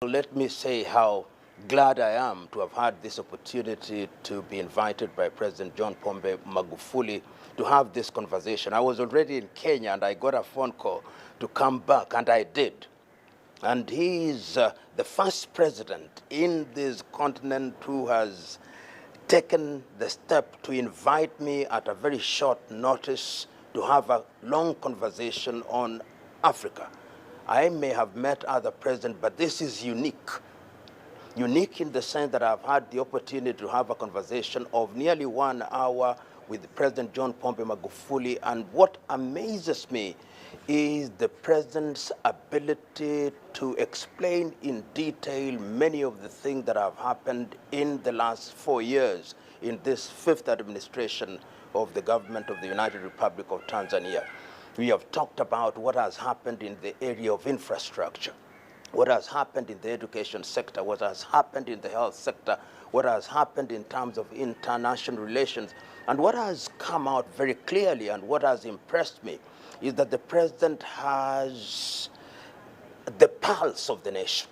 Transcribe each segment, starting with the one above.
all, let me say how glad I am to have had this opportunity to be invited by President John Pombe Magufuli to have this conversation. I was already in Kenya and I got a phone call to come back, and I did. And he is the first president in this continent who has taken the step to invite me at a very short notice to have a long conversation on Africa. I may have met other presidents, but this is unique. Unique in the sense that I've had the opportunity to have a conversation of nearly 1 hour with President John Pombe Magufuli, and what amazes me is the president's ability to explain in detail many of the things that have happened in the last 4 years in this 5th administration of the government of the United Republic of Tanzania. We have talked about what has happened in the area of infrastructure, what has happened in the education sector, what has happened in the health sector, what has happened in terms of international relations. And what has come out very clearly and what has impressed me is that the president has the pulse of the nation.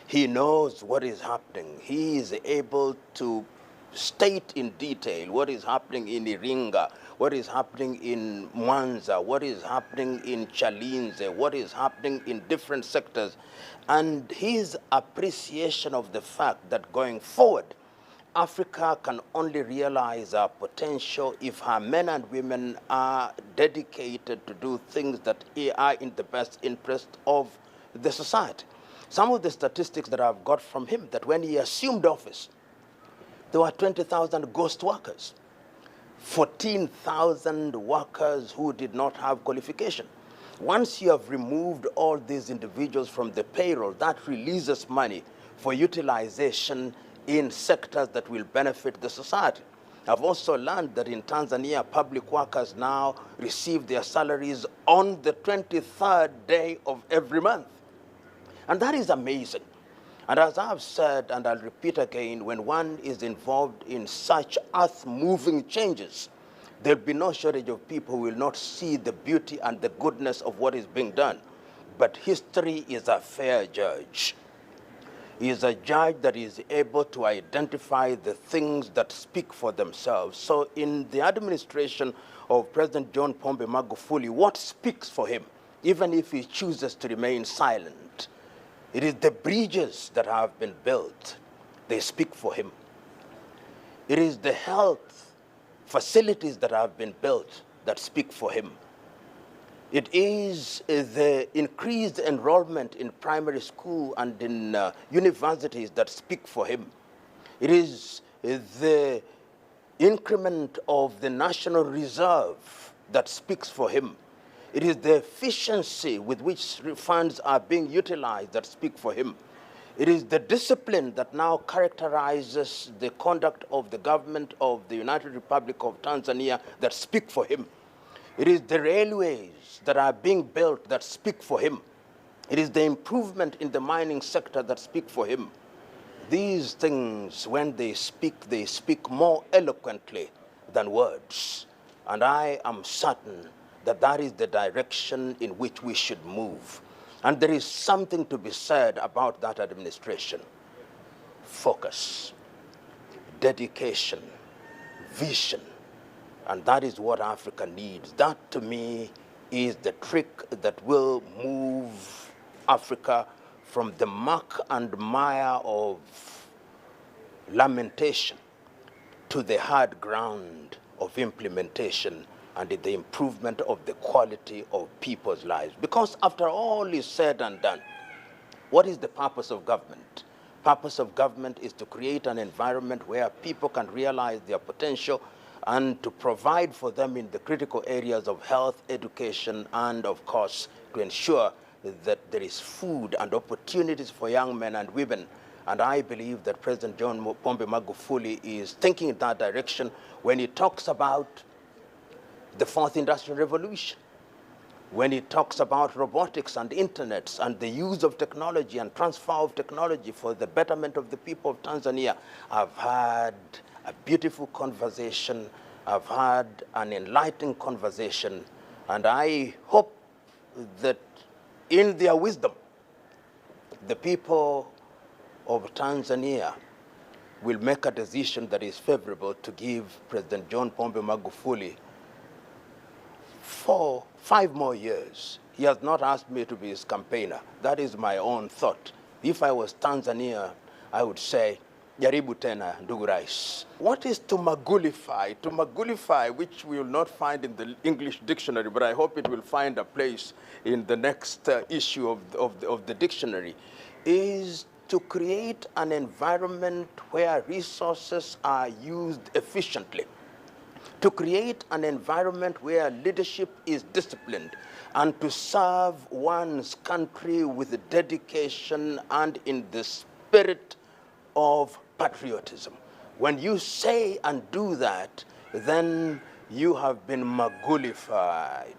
He knows what is happening. He is able to state in detail what is happening in Iringa, what is happening in Mwanza, what is happening in Chalinze, what is happening in different sectors. And his appreciation of the fact that going forward, Africa can only realize her potential if her men and women are dedicated to do things that are in the best interest of the society. Some of the statistics that I've got from him, that when he assumed office, there were 20,000 ghost workers, 14,000 workers who did not have qualification. Once you have removed all these individuals from the payroll, that releases money for utilization in sectors that will benefit the society. I've also learned that in Tanzania, public workers now receive their salaries on the 23rd day of every month. And that is amazing. And as I've said, and I'll repeat again, when one is involved in such earth-moving changes, there'll be no shortage of people who will not see the beauty and the goodness of what is being done. But history is a fair judge. He is a judge that is able to identify the things that speak for themselves. So in the administration of President John Pombe Magufuli, what speaks for him, even if he chooses to remain silent? It is the bridges that have been built. They speak for him. It is the health facilities that have been built that speak for him. It is the increased enrollment in primary school and in universities that speak for him. It is the increment of the National Reserve that speaks for him. It is the efficiency with which funds are being utilized that speak for him. It is the discipline that now characterizes the conduct of the government of the United Republic of Tanzania that speak for him. It is the railways that are being built that speak for him. It is the improvement in the mining sector that speak for him. These things, when they speak more eloquently than words. And I am certain that that is the direction in which we should move. And there is something to be said about that administration. Focus, dedication, vision. And that is what Africa needs. That, to me, is the trick that will move Africa from the muck and mire of lamentation to the hard ground of implementation and the improvement of the quality of people's lives. Because after all is said and done, what is the purpose of government? Purpose of government is to create an environment where people can realize their potential and to provide for them in the critical areas of health, education, and of course, to ensure that there is food and opportunities for young men and women. And I believe that President John Pombe Magufuli is thinking in that direction when he talks about the 4th Industrial Revolution, when he talks about robotics and internets and the use of technology and transfer of technology for the betterment of the people of Tanzania. I've had a beautiful conversation. I've had an enlightening conversation. And I hope that in their wisdom, the people of Tanzania will make a decision that is favorable to give President John Pombe Magufuli 5 more years. He has not asked me to be his campaigner. That is my own thought. If I was Tanzania, I would say, jaribu tena, ndugu rais. What is to magulify? To magulify, which we will not find in the English dictionary, but I hope it will find a place in the next issue of the dictionary, is to create an environment where resources are used efficiently, to create an environment where leadership is disciplined, and to serve one's country with dedication and in the spirit of patriotism. When you say and do that, then you have been magulified.